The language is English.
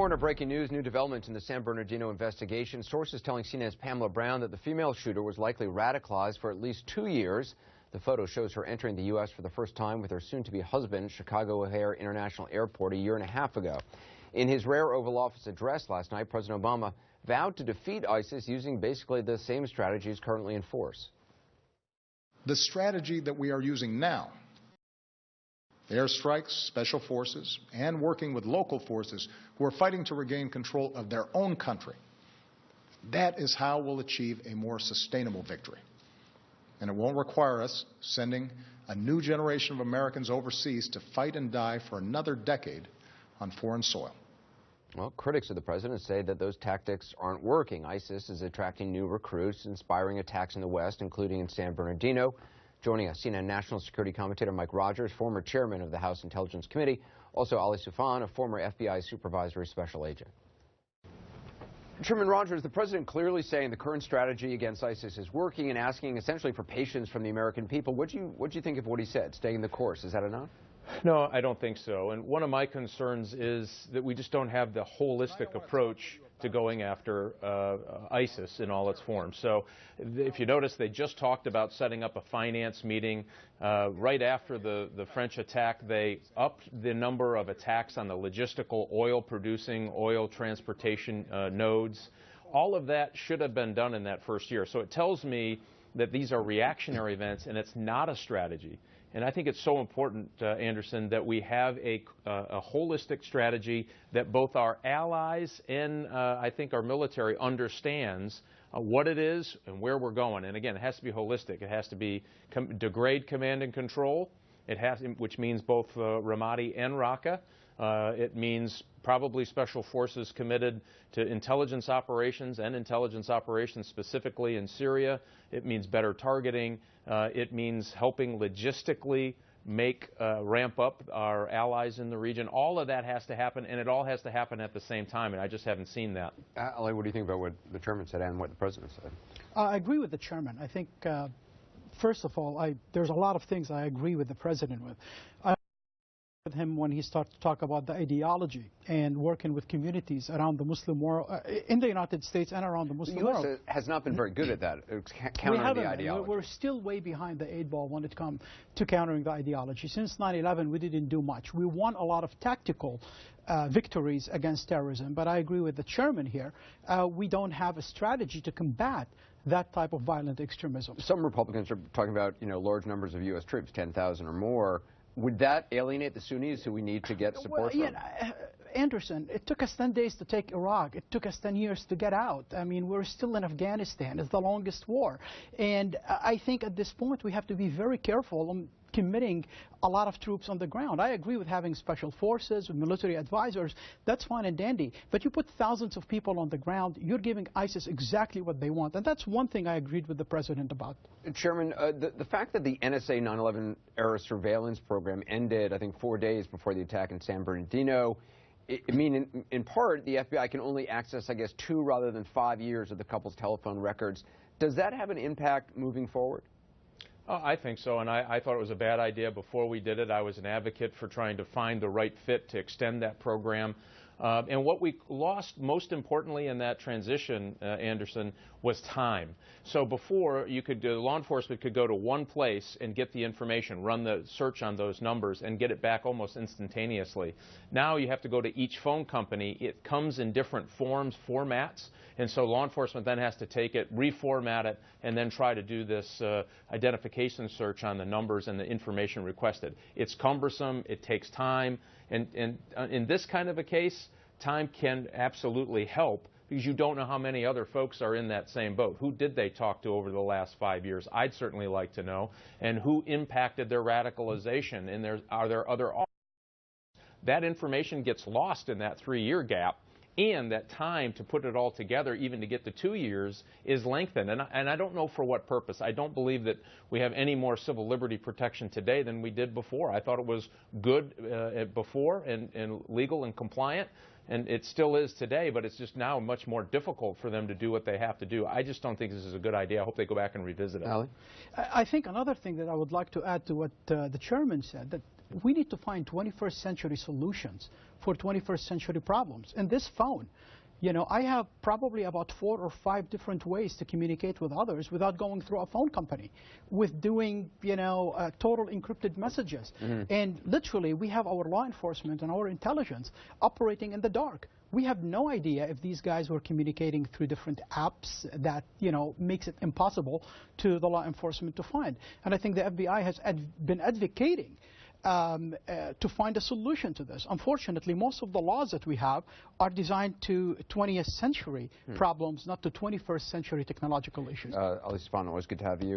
More breaking news, new developments in the San Bernardino investigation. Sources telling CNN's Pamela Brown that the female shooter was likely radicalized for at least 2 years. The photo shows her entering the U.S. for the first time with her soon-to-be husband, Chicago O'Hare International Airport, a year and a half ago. In his rare Oval Office address last night, President Obama vowed to defeat ISIS using basically the same strategies currently in force. The strategy that we are using now, airstrikes, special forces, and working with local forces who are fighting to regain control of their own country, that is how we'll achieve a more sustainable victory. And it won't require us sending a new generation of Americans overseas to fight and die for another decade on foreign soil. Well, critics of the president say that those tactics aren't working. ISIS is attracting new recruits, inspiring attacks in the West, including in San Bernardino. Joining us, CNN national security commentator Mike Rogers, former chairman of the House Intelligence Committee. Also, Ali Soufan, a former FBI supervisory special agent. Chairman Rogers, the president clearly saying the current strategy against ISIS is working and asking essentially for patience from the American people. What'd you think of what he said, staying the course? Is that enough? No, I don't think so. And one of my concerns is that we just don't have the holistic approach to going after ISIS in all its forms. So if you notice, they just talked about setting up a finance meeting. Right after the French attack, they upped the number of attacks on the logistical oil-producing, oil transportation nodes. All of that should have been done in that first year. So it tells me that these are reactionary events, and it's not a strategy. And I think it's so important, Anderson, that we have a holistic strategy that both our allies and I think our military understands what it is and where we're going. And again, it has to be holistic. It has to be degrade command and control, which means both Ramadi and Raqqa. It means probably special forces committed to intelligence operations and intelligence operations specifically in Syria. It means better targeting. It means helping logistically ramp up our allies in the region. All of that has to happen, and it all has to happen at the same time, and I just haven't seen that. Ali, what do you think about what the chairman said and what the president said? I agree with the chairman. I think, first of all, there's a lot of things I agree with the president with. With him when he started to talk about the ideology and working with communities around the Muslim world, in the United States and around the Muslim world. The U.S. has not been very good at that, countering the ideology. We're still way behind the 8 ball when it comes to countering the ideology. Since 9/11, we didn't do much. We won a lot of tactical victories against terrorism, but I agree with the chairman here. We don't have a strategy to combat that type of violent extremism. Some Republicans are talking about, large numbers of U.S. troops, 10,000 or more. Would that alienate the Sunnis who we need to get support from? Anderson, it took us 10 days to take Iraq. It took us 10 years to get out. I mean, we're still in Afghanistan. It's the longest war. And I think at this point we have to be very careful on committing a lot of troops on the ground. I agree with having special forces, with military advisors. That's fine and dandy. But you put thousands of people on the ground, you're giving ISIS exactly what they want. And that's one thing I agreed with the president about. Chairman, the fact that the NSA 9/11 era surveillance program ended, I think, 4 days before the attack in San Bernardino, I mean, in part, the FBI can only access, I guess, 2 rather than 5 years of the couple's telephone records. Does that have an impact moving forward? I think so, and I thought it was a bad idea before we did it. I was an advocate for trying to find the right fit to extend that program. And what we lost most importantly in that transition, Anderson, was time. So before, law enforcement could go to one place and get the information, run the search on those numbers, and get it back almost instantaneously. Now you have to go to each phone company. It comes in different formats, and so law enforcement then has to take it, reformat it, and then try to do this identification search on the numbers and the information requested. It's cumbersome. It takes time. And in this kind of a case, time can absolutely help because you don't know how many other folks are in that same boat. Who did they talk to over the last 5 years? I'd certainly like to know. And who impacted their radicalization? And are there other options? That information gets lost in that 3-year gap. And that time to put it all together, even to get to 2 years, is lengthened. And I don't know for what purpose. I don't believe that we have any more civil liberty protection today than we did before. I thought it was good before and legal and compliant. And it still is today, but it's just now much more difficult for them to do what they have to do. I just don't think this is a good idea. I hope they go back and revisit it. Ali? I think another thing that I would like to add to what the chairman said, that we need to find 21st century solutions for 21st century problems. And this phone, you know, I have probably about 4 or 5 different ways to communicate with others without going through a phone company, with doing, you know, total encrypted messages. And literally, we have our law enforcement and our intelligence operating in the dark. We have no idea if these guys were communicating through different apps that, you know, makes it impossible to the law enforcement to find. And I think the FBI has been advocating to find a solution to this. Unfortunately, most of the laws that we have are designed to 20th century problems, not to 21st century technological issues. Ali Spano, always good to have you.